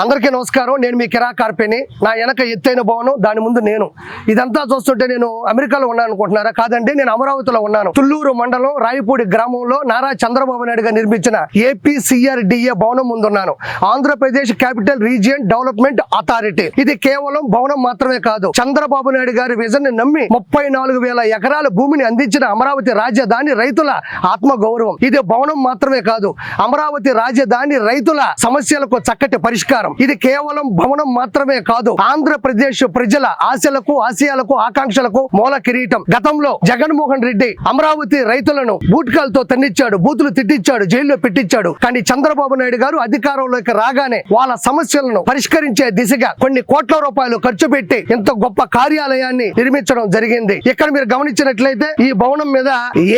అందరికీ నమస్కారం. నేను మీ కిరా కార్పేని. నా వెనక ఎత్తైన భవనం, దాని ముందు నేను. ఇదంతా చూస్తుంటే నేను అమెరికాలో ఉన్నాను అనుకుంటున్నారా? కాదండి, నేను అమరావతిలో ఉన్నాను. తుళ్ళూరు మండలం రాయపూడి గ్రామంలో నారా చంద్రబాబు నాయుడు గారు నిర్మించిన APCRDA భవనం ముందున్నాను. Andhra Pradesh capital region development authority. ఇది కేవలం భవనం మాత్రమే కాదు, చంద్రబాబు నాయుడు గారి విజన్ ని నమ్మి 34,000 ఎకరాల భూమిని అందించిన అమరావతి రాజధాని రైతుల ఆత్మగౌరవం. ఇది భవనం మాత్రమే కాదు, అమరావతి రాజధాని రైతుల సమస్యలకు చక్కటి పరిష్కారం. ఇది కేవలం భవనం మాత్రమే కాదు, ఆంధ్రప్రదేశ్ ప్రజల ఆశలకు, ఆశయాలకు, ఆకాంక్షలకు మూల కిరీటం. గతంలో జగన్మోహన్ రెడ్డి అమరావతి రైతులను బూట్కాలతో తన్నిచ్చాడు, బూతులు తిట్టించాడు, జైల్లో పెట్టించాడు. కానీ చంద్రబాబు నాయుడు గారు అధికారంలోకి రాగానే వాళ్ళ సమస్యలను పరిష్కరించే దిశగా కొన్ని కోట్ల రూపాయలు ఖర్చు పెట్టి ఇంత గొప్ప కార్యాలయాన్ని నిర్మించడం జరిగింది. ఇక్కడ మీరు గమనించినట్లయితే ఈ భవనం మీద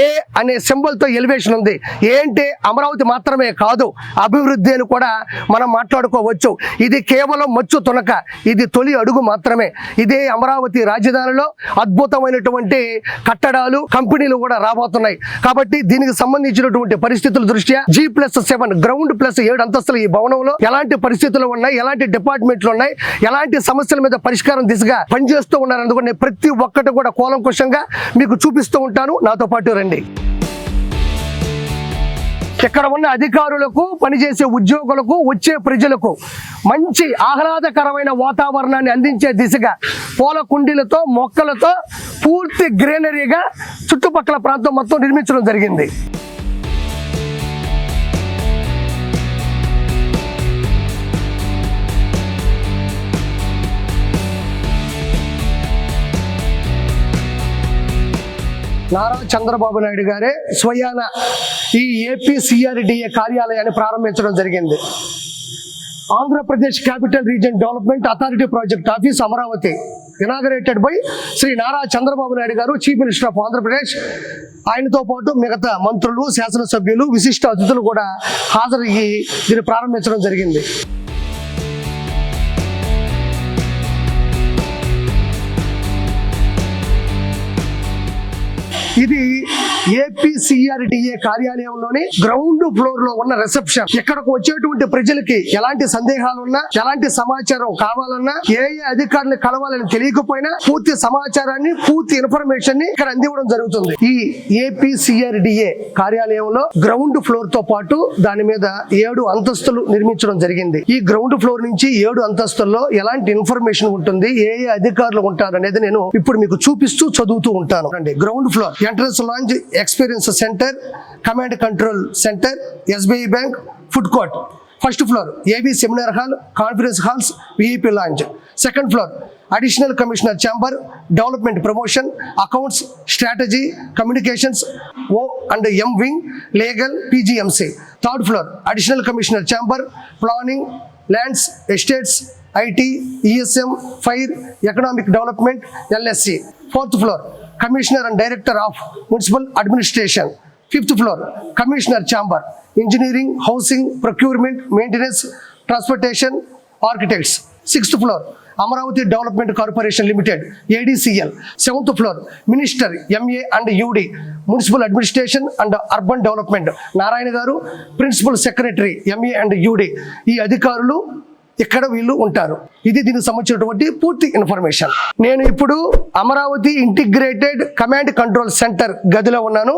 ఏ అనే సింబల్ తో ఎలివేషన్ ఉంది. ఏంటి, అమరావతి మాత్రమే కాదు, అభివృద్ధి అని కూడా మనం మాట్లాడుకోవచ్చు. ఇది కేవలం మచ్చు తునక, ఇది తొలి అడుగు మాత్రమే. ఇదే అమరావతి రాజధానిలో అద్భుతమైనటువంటి కట్టడాలు, కంపెనీలు కూడా రాబోతున్నాయి. కాబట్టి దీనికి సంబంధించినటువంటి పరిస్థితుల దృష్ట్యా G+7 గ్రౌండ్ ప్లస్ 7 అంతస్తులు ఈ భవనంలో ఎలాంటి పరిస్థితులు ఉన్నాయి, ఎలాంటి డిపార్ట్మెంట్లు ఉన్నాయి, ఎలాంటి సమస్యల మీద పరిష్కారం దిశగా పనిచేస్తూ ఉన్నారు అందుకని ప్రతి ఒక్కటి కూడా కూలంకుషంగా మీకు చూపిస్తూ ఉంటాను. నాతో పాటు రండి. ఇక్కడ ఉన్న అధికారులకు, పనిచేసే ఉద్యోగులకు, వచ్చే ప్రజలకు మంచి ఆహ్లాదకరమైన వాతావరణాన్ని అందించే దిశగా పూల కుండీలతో, మొక్కలతో పూర్తి గ్రీనరీగా చుట్టుపక్కల ప్రాంతం మొత్తం నిర్మించడం జరిగింది. నారా చంద్రబాబు నాయుడు గారే స్వయాన ఈ APCRDA కార్యాలయాన్ని ప్రారంభించడం జరిగింది. Andhra Pradesh capital region development authority project office Amaravati inaugurated by Shri Nara Chandrababu Naidu గారు, చీఫ్ మినిస్టర్ ఆఫ్ ఆంధ్రప్రదేశ్. ఆయనతో పాటు మిగతా మంత్రులు, శాసనసభ్యులు, విశిష్ట అతిథులు కూడా హాజరయ్యి దీన్ని ప్రారంభించడం జరిగింది. ఇది APCRDA కార్యాలయంలోని గ్రౌండ్ ఫ్లోర్ లో ఉన్న రిసెప్షన్. ఇక్కడకు వచ్చేటువంటి ప్రజలకి ఎలాంటి సందేహాలున్నా, ఎలాంటి సమాచారం కావాలన్నా, ఏ అధికారులు కలవాలని తెలియకపోయినా పూర్తి సమాచారాన్ని, పూర్తి ఇన్ఫర్మేషన్ ని ఇక్కడ అందివ్వడం జరుగుతుంది. ఈ APCRDA కార్యాలయంలో గ్రౌండ్ ఫ్లోర్ తో పాటు దాని మీద 7 అంతస్తులు నిర్మించడం జరిగింది. ఈ గ్రౌండ్ ఫ్లోర్ నుంచి 7 అంతస్తుల్లో ఎలాంటి ఇన్ఫర్మేషన్ ఉంటుంది, ఏ అధికారులు ఉంటారు అనేది నేను ఇప్పుడు మీకు చూపిస్తూ చదువుతూ ఉంటాను. అండి, ground floor entrance lounge, experience centre, command control centre, SBI bank, food court. First floor AV seminar hall, conference halls, VIP lounge. Second floor additional commissioner chamber, development promotion, accounts, strategy, communications, O&M wing, legal, PGMC. Third floor additional commissioner chamber, planning, lands, estates, IT, ESM, fire, economic development, LSC. Fourth floor commissioner and director of municipal administration. Fifth floor commissioner chamber, engineering, housing, procurement, maintenance, transportation, architects. Sixth floor Amaravati development corporation limited, ADCL. Seventh floor minister MA and UD, municipal administration and urban development, Narayana garu, principal secretary MA and UD. ఈ అధికారులు ఇక్కడ వీళ్ళు ఉంటారు. ఇది దీనికి సంబంధించినటువంటి పూర్తి information. నేను ఇప్పుడు Amaravati integrated command control centre గదిలో ఉన్నాను.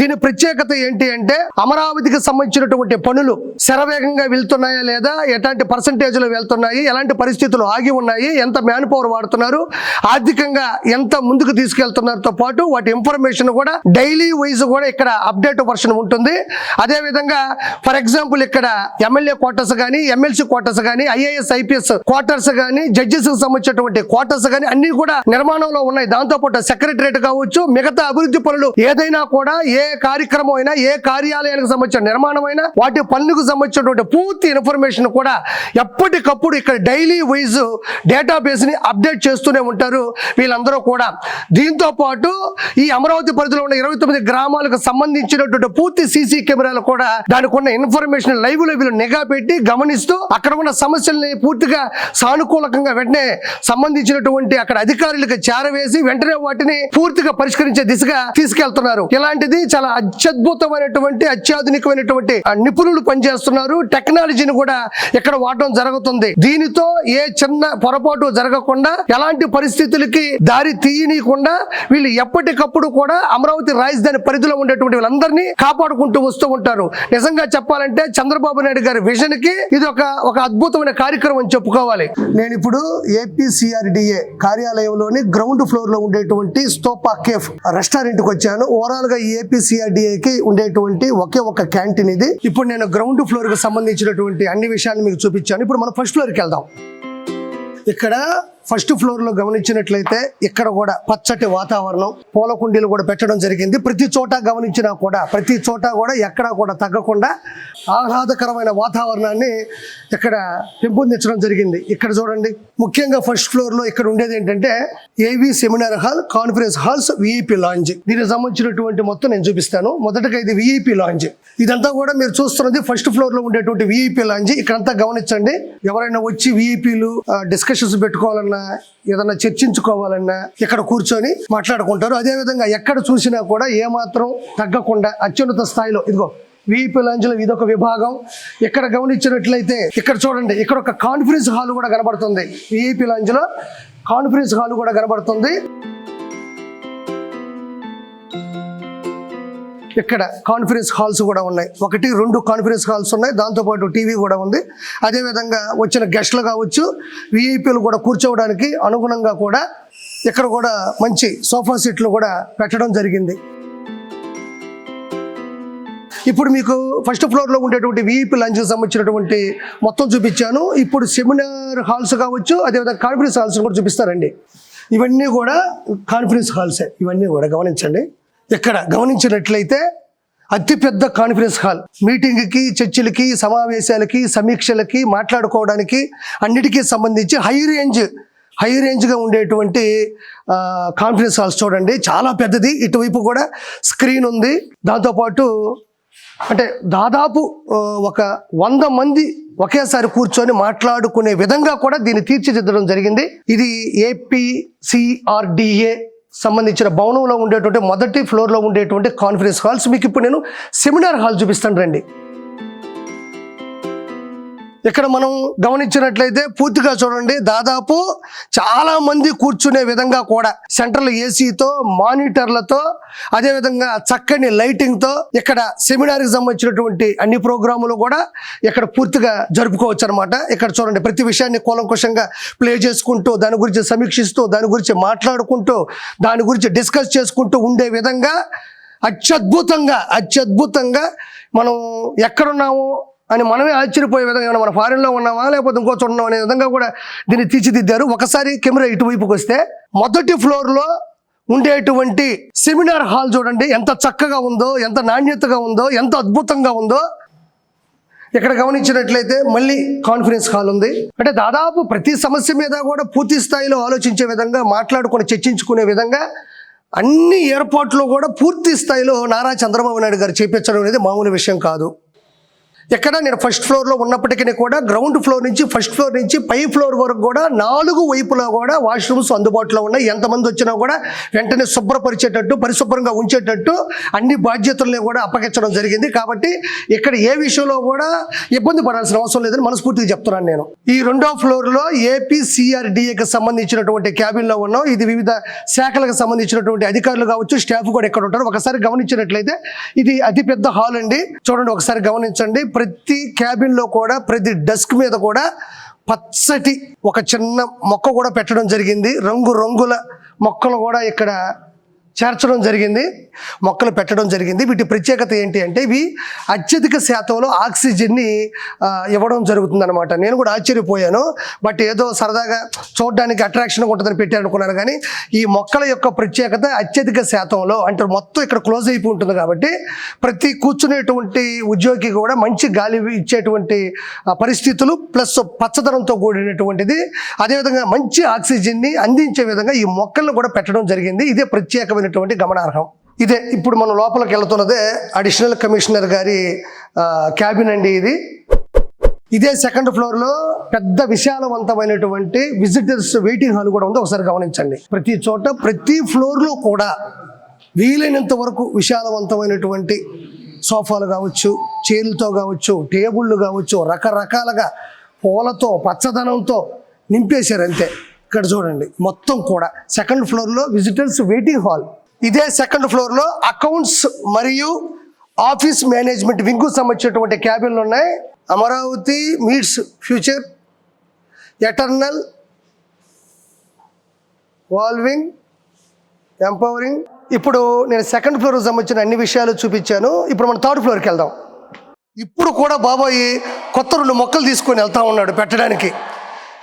దీని ప్రత్యేకత ఏంటి అంటే, అమరావతికి సంబంధించినటువంటి పనులు శరవేగంగా వెళ్తున్నాయా లేదా, ఎలాంటి పర్సంటేజ్లు వెళ్తున్నాయి, ఎలాంటి పరిస్థితులు ఆగి ఉన్నాయి, ఎంత మ్యాన్ పవర్ వాడుతున్నారు, ఆర్థికంగా ఎంత ముందుకు తీసుకెళ్తున్నారతో పాటు వాటి ఇన్ఫర్మేషన్ కూడా డైలీ వైజ్ కూడా ఇక్కడ అప్డేట్ వర్షన్ ఉంటుంది. అదేవిధంగా ఫర్ ఎగ్జాంపుల్ ఇక్కడ ఎమ్మెల్యే క్వార్టర్స్ కానీ, MLC క్వార్టర్స్ కానీ, IAS IPS క్వార్టర్స్ కానీ, జడ్జెస్ కి సంబంధించినటువంటి క్వార్టర్స్ కానీ అన్ని కూడా నిర్మాణంలో ఉన్నాయి. దాంతో పాటు సెక్రటరేట్ కావచ్చు, మిగతా అభివృద్ధి పనులు ఏదైనా కూడా, ఏ కార్యక్రమం అయినా, ఏ కార్యాలయానికి సంబంధించిన నిర్మాణం అయినా, వాటి పనులకు సంబంధించినటువంటి పూర్తి ఇన్ఫర్మేషన్ కూడా ఎప్పటికప్పుడు ఇక్కడ డైలీ వైజ్ డేటాబేస్ ని అప్డేట్ చేస్తూనే ఉంటారు వీళ్ళందరూ కూడా. దీంతో పాటు ఈ అమరావతి పరిధిలో ఉన్న 29 గ్రామాలకు సంబంధించినటువంటి పూర్తి CC కెమెరాలు కూడా దానికి ఉన్న ఇన్ఫర్మేషన్ లైవ్ లో వీళ్ళు నిఘా పెట్టి గమనిస్తూ అక్కడ ఉన్న సమస్య సమస్యల్ని పూర్తిగా సానుకూలకంగా వెంటనే సంబంధించినటువంటి అక్కడ అధికారులకు చేరవేసి వెంటనే వాటిని పూర్తిగా పరిష్కరించే దిశగా తీసుకెళ్తున్నారు. ఇలాంటిది చాలా అత్యద్భుతమైనటువంటి అత్యాధునికమైనటువంటి నిపుణులు పనిచేస్తున్నారు. టెక్నాలజీని కూడా ఇక్కడ వాడటం జరుగుతుంది. దీనితో ఏ చిన్న పొరపాటు జరగకుండా, ఎలాంటి పరిస్థితులకి దారి తీయనీయకుండా వీళ్ళు ఎప్పటికప్పుడు కూడా అమరావతి రాజధాని పరిధిలో ఉండేటువంటి వీళ్ళందరినీ కాపాడుకుంటూ వస్తూ ఉంటారు. నిజంగా చెప్పాలంటే చంద్రబాబు నాయుడు గారి విజన్ కి ఇది ఒక అద్భుతమైన కార్యక్రమం అని చెప్పుకోవాలి. నేను ఇప్పుడు ఏపీసీఆర్డీఏ కార్యాలయంలోని గ్రౌండ్ ఫ్లోర్ లో ఉండేటువంటి స్తోపా కేఫ్ రెస్టారెంట్ కి వచ్చాను. ఓవరాల్ గా ఈ ఏపీసీఆర్డీఏకి ఉండేటువంటి ఒకే ఒక క్యాంటీన్ ఇది. ఇప్పుడు నేను గ్రౌండ్ ఫ్లోర్ కి సంబంధించినటువంటి అన్ని విషయాలు మీకు చూపించాను. ఇప్పుడు మనం ఫస్ట్ ఫ్లోర్ కి వెళ్దాం. ఇక్కడ ఫస్ట్ ఫ్లోర్ లో గమనించినట్లయితే ఇక్కడ కూడా పచ్చటి వాతావరణం, పూల కుండీలు కూడా పెట్టడం జరిగింది. ప్రతి చోట గమనించినా కూడా ప్రతి చోట కూడా ఎక్కడా కూడా తగ్గకుండా ఆహ్లాదకరమైన వాతావరణాన్ని ఇక్కడ పెంపొందించడం జరిగింది. ఇక్కడ చూడండి, ముఖ్యంగా ఫస్ట్ ఫ్లోర్ లో ఇక్కడ ఉండేది ఏంటంటే ఏవీ seminar hall, conference halls, VIP lounge. దీనికి సంబంధించినటువంటి మొత్తం నేను చూపిస్తాను. మొదటగా ఇది విఐపి లాంజ్. ఇదంతా కూడా మీరు చూస్తున్నది ఫస్ట్ ఫ్లోర్ లో ఉండేటువంటి విఐపి లాంజ్. ఇక్కడంతా గమనించండి, ఎవరైనా వచ్చి విఐపీలు డిస్కషన్స్ పెట్టుకోవాలన్నా, ఏదన్నా చర్చించుకోవాలన్నా ఇక్కడ కూర్చొని మాట్లాడుకుంటారు. అదేవిధంగా ఎక్కడ చూసినా కూడా ఏమాత్రం తగ్గకుండా అత్యున్నత స్థాయిలో ఇదిగో విఐపి లాంజ్ లో ఇదొక విభాగం. ఇక్కడ గమనించినట్లయితే ఇక్కడ చూడండి, ఇక్కడ ఒక కాన్ఫరెన్స్ హాల్ కూడా కనబడుతుంది. విఐపి లాంజ్ లో కాన్ఫరెన్స్ హాల్ కూడా కనబడుతుంది. ఇక్కడ కాన్ఫరెన్స్ హాల్స్ కూడా ఉన్నాయి. 1-2 కాన్ఫరెన్స్ హాల్స్ ఉన్నాయి. దాంతోపాటు టీవీ కూడా ఉంది. అదేవిధంగా వచ్చిన గెస్టులు కావచ్చు, విఐపీలు కూడా కూర్చోవడానికి అనుగుణంగా కూడా ఇక్కడ కూడా మంచి సోఫా సెట్లు కూడా పెట్టడం జరిగింది. ఇప్పుడు మీకు ఫస్ట్ ఫ్లోర్లో ఉండేటువంటి విఐపీ లంచ్కి సంబంధించినటువంటి మొత్తం చూపించాను. ఇప్పుడు సెమినార్ హాల్స్ కావచ్చు, అదేవిధంగా కాన్ఫరెన్స్ హాల్స్ కూడా చూపిస్తారండి. ఇవన్నీ కూడా కాన్ఫరెన్స్ హాల్సే. ఇవన్నీ కూడా గమనించండి. ఇక్కడ గమనించినట్లయితే అతిపెద్ద కాన్ఫరెన్స్ హాల్, మీటింగ్కి, చర్చలకి, సమావేశాలకి, సమీక్షలకి, మాట్లాడుకోవడానికి అన్నిటికీ సంబంధించి హై రేంజ్గా ఉండేటువంటి కాన్ఫరెన్స్ హాల్స్ చూడండి. చాలా పెద్దది. ఇటువైపు కూడా స్క్రీన్ ఉంది. దాంతోపాటు అంటే దాదాపు ఒక 100 మంది ఒకేసారి కూర్చొని మాట్లాడుకునే విధంగా కూడా దీన్ని తీర్చిదిద్దడం జరిగింది. ఇది ఏపీసీఆర్డీఏ సంబంధించిన భవనంలో ఉండేటువంటి మొదటి ఫ్లోర్లో ఉండేటువంటి కాన్ఫరెన్స్ హాల్స్. మీకు ఇప్పుడు నేను సెమినార్ హాల్ చూపిస్తాను రండి. ఇక్కడ మనం గమనించినట్లయితే పూర్తిగా చూడండి, దాదాపు చాలా మంది కూర్చునే విధంగా కూడా సెంట్రల్ ఏసీతో, మానిటర్లతో, అదేవిధంగా చక్కని లైటింగ్తో ఇక్కడ సెమినార్కి సంబంధించినటువంటి అన్ని ప్రోగ్రాములు కూడా ఇక్కడ పూర్తిగా జరుపుకోవచ్చు అనమాట. ఇక్కడ చూడండి, ప్రతి విషయాన్ని కూలంకుషంగా ప్లే చేసుకుంటూ, దాని గురించి సమీక్షిస్తూ, దాని గురించి మాట్లాడుకుంటూ, దాని గురించి డిస్కస్ చేసుకుంటూ ఉండే విధంగా అత్యద్భుతంగా మనం ఎక్కడున్నామో అని మనమే ఆశ్చర్యపోయే విధంగా, మన ఫారిన్లో ఉన్నామా లేకపోతే ఇంకో చోట ఉన్నాం అనే విధంగా కూడా దీన్ని తీర్చిదిద్దారు. ఒకసారి కెమెరా ఇటువైపుకి వస్తే మొదటి ఫ్లోర్లో ఉండేటువంటి సెమినార్ హాల్ చూడండి ఎంత చక్కగా ఉందో, ఎంత నాణ్యతగా ఉందో, ఎంత అద్భుతంగా ఉందో. ఇక్కడ గమనించినట్లయితే మళ్ళీ కాన్ఫరెన్స్ హాల్ ఉంది. అంటే దాదాపు ప్రతి సమస్య మీద కూడా పూర్తి స్థాయిలో ఆలోచించే విధంగా, మాట్లాడుకొని చర్చించుకునే విధంగా అన్ని ఏర్పాట్లు కూడా పూర్తి స్థాయిలో నారా చంద్రబాబు నాయుడు గారు చేపించడం అనేది మామూలు విషయం కాదు. ఎక్కడ నేను ఫస్ట్ ఫ్లోర్లో ఉన్నప్పటికీ కూడా గ్రౌండ్ ఫ్లోర్ నుంచి ఫస్ట్ ఫ్లోర్ నుంచి పై ఫ్లోర్ వరకు కూడా 4 వైపులా కూడా వాష్రూమ్స్ అందుబాటులో ఉన్నాయి. ఎంతమంది వచ్చినా కూడా వెంటనే శుభ్రపరిచేటట్టు, పరిశుభ్రంగా ఉంచేటట్టు అన్ని బాధ్యతల్ని కూడా అప్పగించడం జరిగింది. కాబట్టి ఇక్కడ ఏ విషయంలో కూడా ఇబ్బంది పడాల్సిన అవసరం లేదని మనస్ఫూర్తిగా చెప్తున్నాను నేను. ఈ 2వ ఫ్లోర్లో ఏపీసీఆర్డీఏకి సంబంధించినటువంటి క్యాబిన్లో ఉన్నాం. ఇది వివిధ శాఖలకు సంబంధించినటువంటి అధికారులు కావచ్చు, స్టాఫ్ కూడా ఇక్కడ ఉంటారు. ఒకసారి గమనించినట్లయితే ఇది అతిపెద్ద హాల్ అండి. చూడండి, ఒకసారి గమనించండి. ప్రతి క్యాబిన్ లో కూడా, ప్రతి డెస్క్ మీద కూడా పచ్చటి ఒక చిన్న మొక్క కూడా పెట్టడం జరిగింది. రంగుల మొక్కలు కూడా ఇక్కడ చేర్చడం జరిగింది, మొక్కలు పెట్టడం జరిగింది. వీటి ప్రత్యేకత ఏంటి అంటే ఇవి అత్యధిక శాతంలో ఆక్సిజన్ని ఇవ్వడం జరుగుతుందన్నమాట. నేను కూడా ఆశ్చర్యపోయాను. బట్ ఏదో సరదాగా చూడడానికి అట్రాక్షన్గా ఉంటుందని పెట్టారనుకున్నాను. కానీ ఈ మొక్కల యొక్క ప్రత్యేకత అత్యధిక శాతంలో, అంటే మొత్తం ఇక్కడ క్లోజ్ అయిపోయి ఉంటుంది కాబట్టి ప్రతి కూర్చునేటువంటి ఉద్యోగి కూడా మంచి గాలి ఇచ్చేటువంటి పరిస్థితులు, ప్లస్ పచ్చదనంతో కూడినటువంటిది, అదేవిధంగా మంచి ఆక్సిజన్ని అందించే విధంగా ఈ మొక్కలను కూడా పెట్టడం జరిగింది. ఇదే ప్రత్యేకమైన గమనార్హం. ఇదే ఇప్పుడు మనం లోపలికి వెళ్తున్నదే అడిషనల్ కమిషనర్ గారి క్యాబిన్ అండి. ఇది ఇదే సెకండ్ ఫ్లోర్ లో పెద్ద విశాలవంతమైనటువంటి విజిటర్స్ వెయిటింగ్ హాల్ కూడా ఉంది. ఒకసారి గమనించండి. ప్రతి చోట ప్రతి ఫ్లోర్ లో కూడా వీలైనంత వరకు విశాలవంతమైనటువంటి సోఫాలు కావచ్చు, చైర్లతో కావచ్చు, టేబుళ్ళు కావచ్చు, రకరకాలుగా పూలతో పచ్చదనంతో నింపేశారు అంతే. ఇక్కడ చూడండి మొత్తం కూడా సెకండ్ ఫ్లోర్ లో విజిటర్స్ వెయిటింగ్ హాల్. ఇదే సెకండ్ ఫ్లోర్ లో అకౌంట్స్ మరియు ఆఫీస్ మేనేజ్మెంట్ వింగ్కు సంబంధించినటువంటి క్యాబిన్లు ఉన్నాయి. Amaravati meets future, eternal, evolving, empowering. ఇప్పుడు నేను సెకండ్ ఫ్లోర్కి సంబంధించిన అన్ని విషయాలు చూపించాను. ఇప్పుడు మనం థర్డ్ ఫ్లోర్కి వెళ్దాం. ఇప్పుడు కూడా బాబాయ్ కొత్త 2 మొక్కలు తీసుకొని వెళ్తా ఉన్నాడు పెట్టడానికి.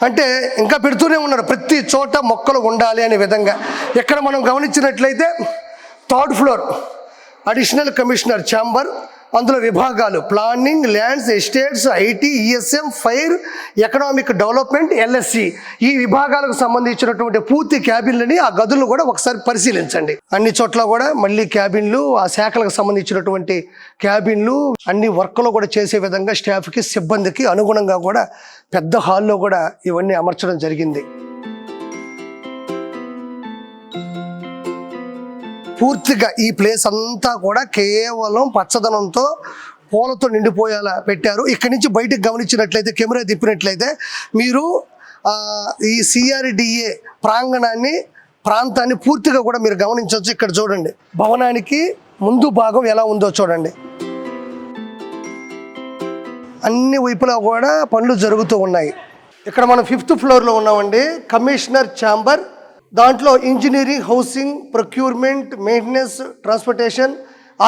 అంటే ఇంకా పెడుతూనే ఉన్నాడు, ప్రతి చోట మొక్కలు ఉండాలి అనే విధంగా. ఇక్కడ మనం గమనించినట్లయితే third floor additional commissioner chamber, అందులో విభాగాలు planning, lands, estates, IT, ESM, fire, economic development, LSC. ఈ విభాగాలకు సంబంధించినటువంటి పూర్తి క్యాబిన్లని, ఆ గదులను కూడా ఒకసారి పరిశీలించండి. అన్ని చోట్ల కూడా మళ్ళీ క్యాబిన్లు, ఆ శాఖలకు సంబంధించినటువంటి క్యాబిన్లు అన్ని వర్క్లో కూడా చేసే విధంగా స్టాఫ్కి, సిబ్బందికి అనుగుణంగా కూడా పెద్ద హాల్లో కూడా ఇవన్నీ అమర్చడం జరిగింది. పూర్తిగా ఈ ప్లేస్ అంతా కూడా కేవలం పచ్చదనంతో పూలతో నిండిపోయేలా పెట్టారు. ఇక్కడి నుంచి బయటకు గమనించినట్లయితే, కెమెరా తిప్పినట్లయితే మీరు ఈ సిఆర్డిఏ ప్రాంతాన్ని పూర్తిగా కూడా మీరు గమనించవచ్చు. ఇక్కడ చూడండి, భవనానికి ముందు భాగం ఎలా ఉందో చూడండి. అన్ని వైపులా కూడా పనులు జరుగుతూ ఉన్నాయి. ఇక్కడ మనం 5th ఫ్లోర్లో ఉన్నామండి. కమిషనర్ ఛాంబర్, దాంట్లో engineering, housing, procurement, maintenance, transportation,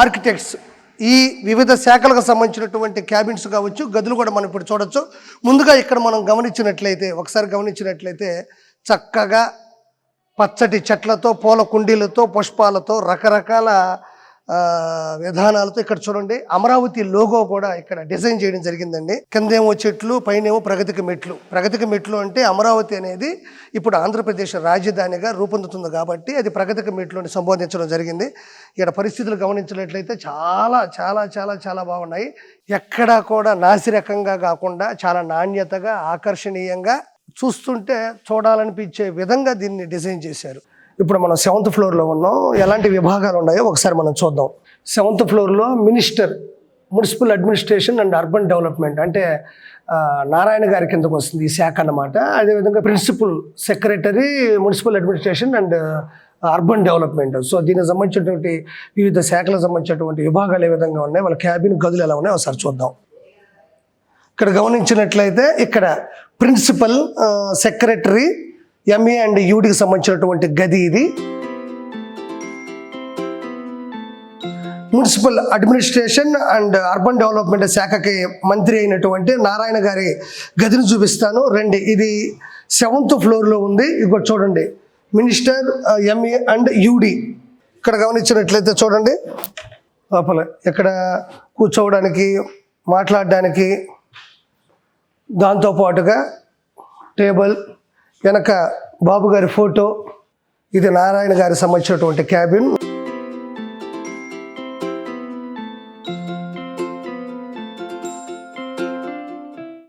architects, ఈ వివిధ శాఖలకు సంబంధించినటువంటి క్యాబిన్స్ కావచ్చు, గదులు కూడా మనం ఇప్పుడు చూడొచ్చు. ముందుగా ఇక్కడ మనం ఒకసారి గమనించినట్లయితే చక్కగా పచ్చటి చెట్లతో, పూల కుండీలతో, పుష్పాలతో, రకరకాల విధానాలతో ఇక్కడ చూడండి అమరావతి లోగో కూడా ఇక్కడ డిజైన్ చేయడం జరిగిందండి. కిందేమో చెట్లు, పైనేమో ప్రగతికి మెట్లు. ప్రగతికి మెట్లు అంటే అమరావతి అనేది ఇప్పుడు ఆంధ్రప్రదేశ్ రాజధానిగా రూపొందుతుంది కాబట్టి అది ప్రగతికి మెట్లు అని సంబోధించడం జరిగింది. ఇక్కడ పరిస్థితులు గమనించినట్లయితే చాలా చాలా చాలా చాలా బాగున్నాయి. ఎక్కడా కూడా నాసిరకంగా కాకుండా చాలా నాణ్యతగా, ఆకర్షణీయంగా, చూస్తుంటే చూడాలనిపించే విధంగా దీన్ని డిజైన్ చేశారు. ఇప్పుడు మనం 7th ఫ్లోర్లో ఉన్నాం. ఎలాంటి విభాగాలు ఉన్నాయో ఒకసారి మనం చూద్దాం. 7th ఫ్లోర్లో minister, municipal administration and urban development, అంటే నారాయణ గారి కిందకు వస్తుంది ఈ శాఖ అన్నమాట. అదేవిధంగా principal secretary, municipal administration and urban development. So దీనికి సంబంధించినటువంటి వివిధ శాఖలకు సంబంధించినటువంటి విభాగాలు ఏ విధంగా ఉన్నాయి, వాళ్ళ క్యాబిన్ గదులు ఎలా ఉన్నాయో ఒకసారి చూద్దాం. ఇక్కడ గమనించినట్లయితే ఇక్కడ ప్రిన్సిపల్ సెక్రటరీ, ఎంఏ అండ్ యూడికి సంబంధించినటువంటి గది ఇది. Municipal administration and urban development శాఖకి మంత్రి అయినటువంటి నారాయణ గారి గదిని చూపిస్తాను రండి. ఇది 7th ఫ్లోర్లో ఉంది. ఇదిగో చూడండి, మినిస్టర్, ఎంఏ అండ్ యూడి. ఇక్కడ గమనించినట్లయితే చూడండి, లోపల ఇక్కడ కూర్చోవడానికి, మాట్లాడడానికి, దాంతోపాటుగా టేబుల్, వెనక బాబు గారి ఫోటో. ఇది నారాయణ గారికి సంబంధించినటువంటి క్యాబిన్.